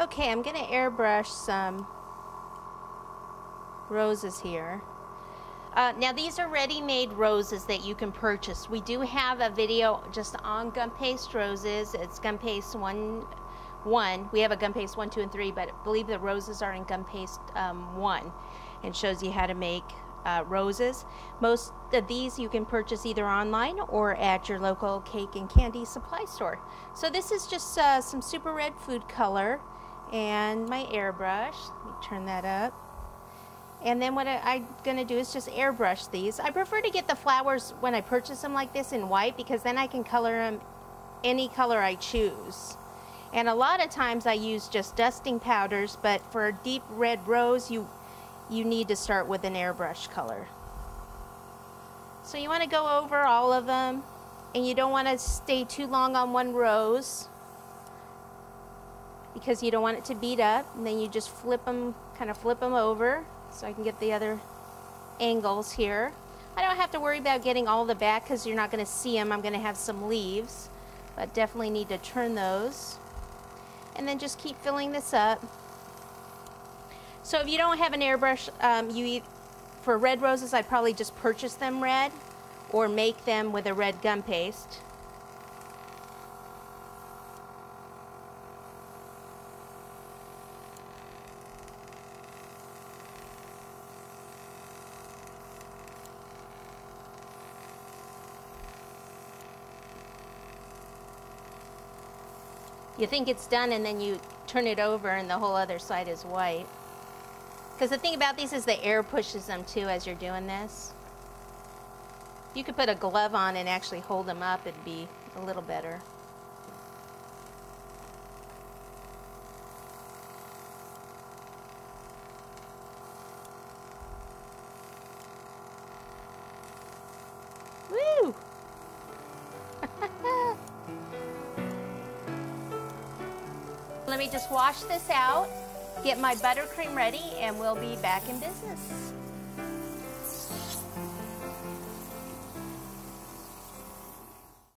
Okay, I'm gonna airbrush some roses here. Now these are ready-made roses that you can purchase. We do have a video just on gum paste roses. It's gum paste 1. We have a gum paste 1, 2, and 3, but I believe the roses are in gum paste 1, and shows you how to make roses. Most of these you can purchase either online or at your local cake and candy supply store. So this is just some super red food color and my airbrush. Let me turn that up. And then what I'm going to do is just airbrush these. I prefer to get the flowers when I purchase them like this in white, because then I can color them any color I choose. And a lot of times I use just dusting powders, but for a deep red rose, you need to start with an airbrush color. So you want to go over all of them, and you don't want to stay too long on one rose because you don't want it to beat up. And then you just flip them, kind of flip them over so I can get the other angles here. I don't have to worry about getting all the back because you're not going to see them. I'm going to have some leaves, but definitely need to turn those. And then just keep filling this up. So if you don't have an airbrush, for red roses, I'd probably just purchase them red or make them with a red gum paste. You think it's done, and then you turn it over and the whole other side is white. Because the thing about these is the air pushes them too as you're doing this. You could put a glove on and actually hold them up, it'd be a little better. Woo! Let me just wash this out, get my buttercream ready, and we'll be back in business.